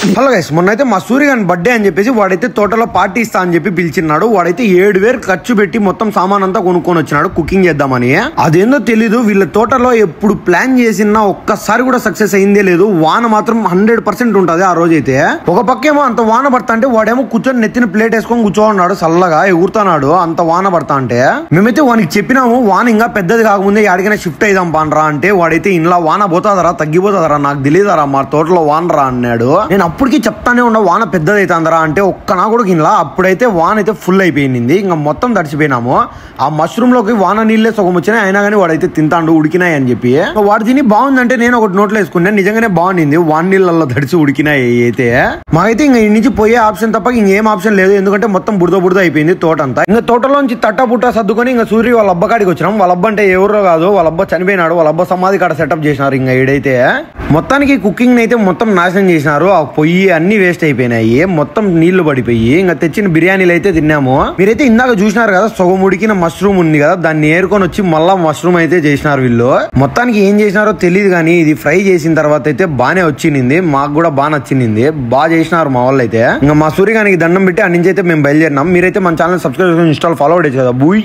Hello guys, మొన్నైతే మా సూర్యగాని birthday అని చెప్పేసి వాడైతే తోటలో పార్టీ ఇస్తా అని చెప్పి పిలిచిన్నాడు. వాడైతే 7,000 ఖర్చు పెట్టి మొత్తం సామాన్ అంతా కొనుక్కొని వచ్చినాడు కుకింగ్ చేద్దామని. అదేందో తెలీదు, వీళ్ళ తోటలో ఎప్పుడు ప్లాన్ చేసినా ఒక్కసారి కూడా సక్సెస్ అయిందే లేదు. వాన మాత్రం 100% ఉంటది ఆ రోజైతే. ఒక పక్కేమో అంత వాన పడతా అంటే వాడేమో కూర్చొని నెత్తిన ప్లేట్ వేసుకొని కూర్చోన్నాడు, చల్లగా ఎగురుతున్నాడు అంత వాన పడతా అంటే. మేమైతే వానికి చెప్పినాము వాన ఇంకా పెద్దది కాకముందే ఎక్కడికైనా షిఫ్ట్ అయిదాం పానరా అంటే వాడైతే ఇంట్లో వాన పోతాదరా తగ్గిపోతాదరా నాకు తెలియదరా మా తోటలో వానరా అన్నాడు. నేను అప్పటికి చెప్తానే ఉన్నా వాన పెద్దదైతుందరా అంటే ఒక్క నా కూడా గిన్నెలా. అప్పుడైతే వాన అయితే ఫుల్ అయిపోయింది, ఇంకా మొత్తం తడిచిపోయినాము. ఆ మష్రూమ్ లోకి వాన నీళ్ళే సగం వచ్చినాయి, అయినా కానీ వాడైతే తింటాడు ఉడికినాయి అని చెప్పి. వాడు తిని బాగుందంటే నేను ఒకటి నోట్లో వేసుకున్నాను, నిజంగానే బాగుంది. వాన నీళ్ళల్లో తడిచి ఉడికినాయి అయితే. మాకైతే ఇంకా ఇంటి నుంచి పోయే ఆప్షన్ తప్ప ఇంకేం ఆప్షన్ లేదు, ఎందుకంటే మొత్తం బురద అయిపోయింది తోట అంతా. ఇంకా తోటలోంచి తట్టపుట్ట సర్దుకొని ఇంకా సూర్య వాళ్ళ అబ్బ కాడికి వచ్చినాం. వాళ్ళ అబ్బ అంటే ఎవరో కాదు, వాళ్ళ అబ్బ చనిపోయినాడు. వాళ్ళ అబ్బ సమాధి కాడ సెటప్ చేసినారు. ఇంకా ఈడైతే మొత్తానికి కుకింగ్ అయితే మొత్తం నాశనం చేసినారు. ఆ పొయ్యి అన్ని వేస్ట్ అయిపోయినాయి, మొత్తం నీళ్లు పడిపోయి. ఇంకా తెచ్చిన బిర్యానీలు అయితే తిన్నాము. మీరైతే ఇందాక చూసినారు కదా, సగం ఉడికిన మష్రూమ్ ఉంది కదా, దాన్ని ఏరుకొని వచ్చి మళ్ళా మష్రూమ్ అయితే చేసినారు వీళ్ళు. మొత్తానికి ఏం చేసినారో తెలియదు కానీ ఇది ఫ్రై చేసిన తర్వాత అయితే బానే వచ్చింది, మాకు కూడా బాగా నచ్చింది. బాగా చేసినారు మా వాళ్ళు అయితే. ఇంకా మా సూర్యగానికి దండం పెట్టి అన్ని నుంచి అయితే మేము బయలుదేరినాం. మీరైతే మన ఛానల్ సబ్స్క్రైబ్ చేసుకొని ఇన్స్టాల్ ఫాలో అవ్వలేదు కదా బూయ్.